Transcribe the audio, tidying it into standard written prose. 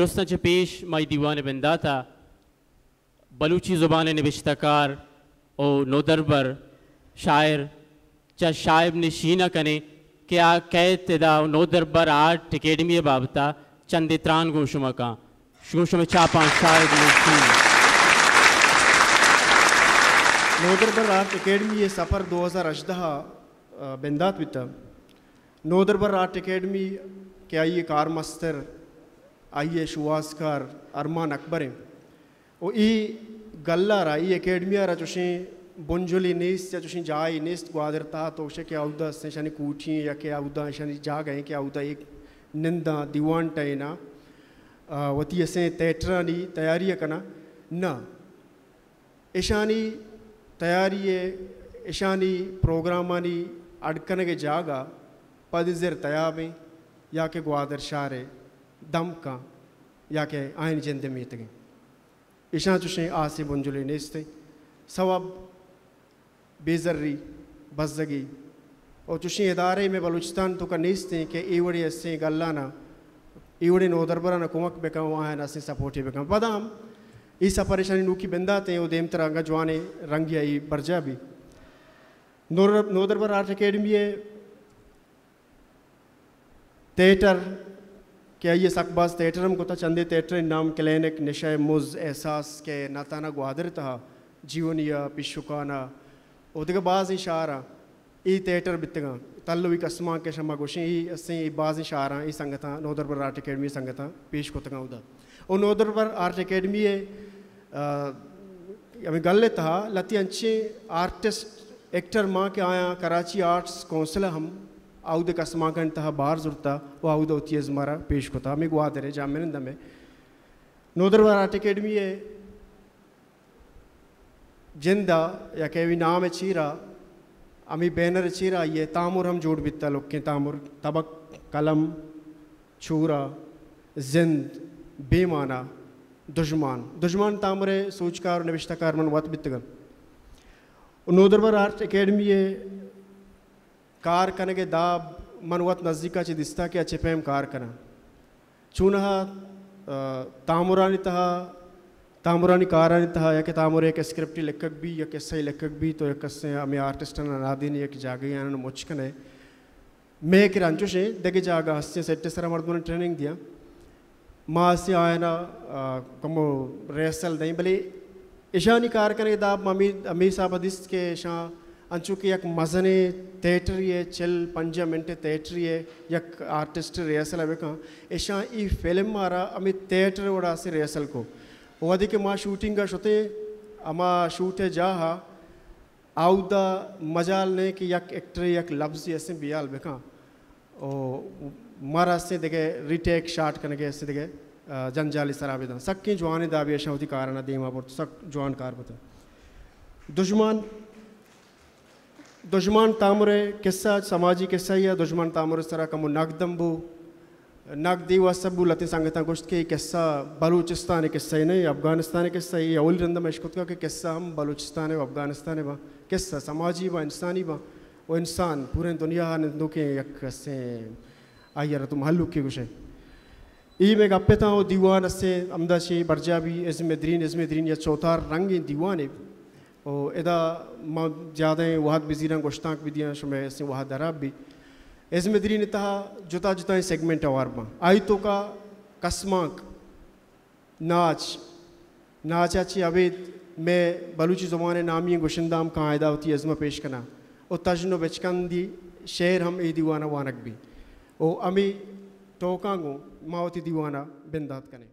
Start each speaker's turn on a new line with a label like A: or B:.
A: दुरुस्त पेश माई दीवान बिंदा था बलूची ज़ुबान नविश्तकार ओ नोदरबर शायर चा शायब नशीना कने क्या कैद तेदा नोदरबर आर्ट अकेडमी बाबता चंद त्रान गुशुमा का शुशुम चापा शायद
B: नोदरबर आर्ट अकेडमी ये सफ़र 2018 बिंदात बिता नोदरबर आर्ट अकेडमी के आइए कार मस्तर आइए शुवासकार अरमान अकबर ओ ई गल्ला रा ई अकेडमी रा चुशी बुंजुली नीस या चुशी जाई नीस ग्वादरता तो उसे क्या उदा से शनि कूठी या क्या उदा शनि जा गए क्या उदा एक निंदा दीवान टाइना वती ऐसे तेट्रानी तैयारी करना न ईशानी तैयारी ईशानी प्रोग्रामानी अड़कने के जागा पदिजर तयाबे या के ग्वादर शारे दम का या के आयन जिंदे में तगे ईशा चुशे आसे बुंजुली नेस्ते सवाब बेजर्री बज़गी और चुशे इदारे में बलूचिस्तान तो का नेस्ते के एवड़े ऐसे गल्लाना एवड़े नोदरबरा न कुमक बेका वहाँ न से सपोर्टी बेका पदाम इस परेशानी नूकी बिंदाते वो देम तरंगा जवाने रंगिया ई बरजा भी नोदरबर आर्ट अकेडमी थिएटर क्या ये सकबाज थिएटर हम कोता चंदे थिएटर नाम क्लिनिक निशय मुज एहसास के नाताना ग्वादर तहा जीवनिया पिशुकाना उधर बाज़ इशारा ई थिएटर बितगा तल्लुवी कसमा के शमा गोशी ई असें ई बाज़ इशारा ई संगता नोदरबर आर्ट अकेडमी संगता पेश कोतगा उदा और नोदरबर आर्ट अकेडमी हमें गल तहा लती अच्छे आर्टिस्ट एक्टर माँ के आया कराची आर्ट्स कौंसिल हम आउद कसमाकन तहा बाहर जुड़ता वो आउद उतियज मारा पेश कोता हमें ग्वादरे जामिन दमे नोदरबर आर्ट अकेडमी जिंदा या केवी नाम चीरा अमी बैनर चीरा ये तामुर हम जोड़ बिता लोग के तामुर तबक कलम छूरा जिंद बेमाना दुश्मन तामुरे सूचकार नविश्तकार मन वत बितगन नोदरबर आर्ट अकेडमी कार कने के दाब मनवत नज़दीका ची दिस्ता के अच्छे पेम कार कना चूनहा तामुरानी तहा तामुरानी कारानी तहा या के तामुरे एक स्क्रिप्ट लेखक भी या किस्से लेखक भी तो एक किस्से हमें आर्टिस्ट नादीन या कि जागे याना मुचकने मैं कि रंचुशे देखे जागा हस्ते सेट्टे सरा मर्दों ने ट्रेनिंग दिया माँ से आया ना कमो रेसल नहीं भले ईशानी कार कने दाब मम्मी अमी साहब दिस्त के ईशा अंचु के एक मज़ने थिएटर ये चल 5 मिनट थिएटर ये एक आर्टिस्ट रिहर्सल है बेका ऐसा ई फिल्म मारा अमी थिएटर वड़ा से रिहर्सल को वो अधिक माँ शूटिंग का शोते अमा शूट है जहाँ आउदा मजाल ने कि एक एक्टर एक लफ्ज़ ऐसे बियाल बेका ओ मारा से देखे रिटेक शॉट करने के ऐसे देखे जंजाली सराबे दा सक्की जवानी दाबी ऐसा होती कारण देमा पर सक जवान कार बता दुश्मन तामुरे किस्सा समाजी किस्सा या दुश्मन तामुरे सरा कमु नगदम्बू नगदी वसबू लती संगता गोश्त के किस्सा बलूचिस्तान किस्सा ही नहीं अफगानिस्तान किस्सा ये अवल रंदा मशकुत का कि किस्सा हम बलूचिस्तान व अफगानिस्तान बा किस्सा समाजी व इंसानी बा वो इंसान पूरे दुनिया निंदो के एक से आयर तुम हल्लू के कुछ ई में गप्पे था वो दीवान से अमदाशी बरजाबी इज़्मेद्रीन या चौथार रंग दीवान ओ इदा ज़्यादा वहाद बिजीरा गोश्ताक भी दिया शुमे ऐसे वहाद दराब भी इज़्मेद्रीन तहा जुता जुता सेगमेंट अवारमा आई तो का कसमाक नाच अच्छी अवेद मैं बलूची ज़ुबान नामी गुशिंदाम का आयदा होती अज़मा पेश करना और तजनो बचकंदी शेर हम ए दीवाना वानक भी ओ अमी टोकांगो मावती दीवाना बिंदात कने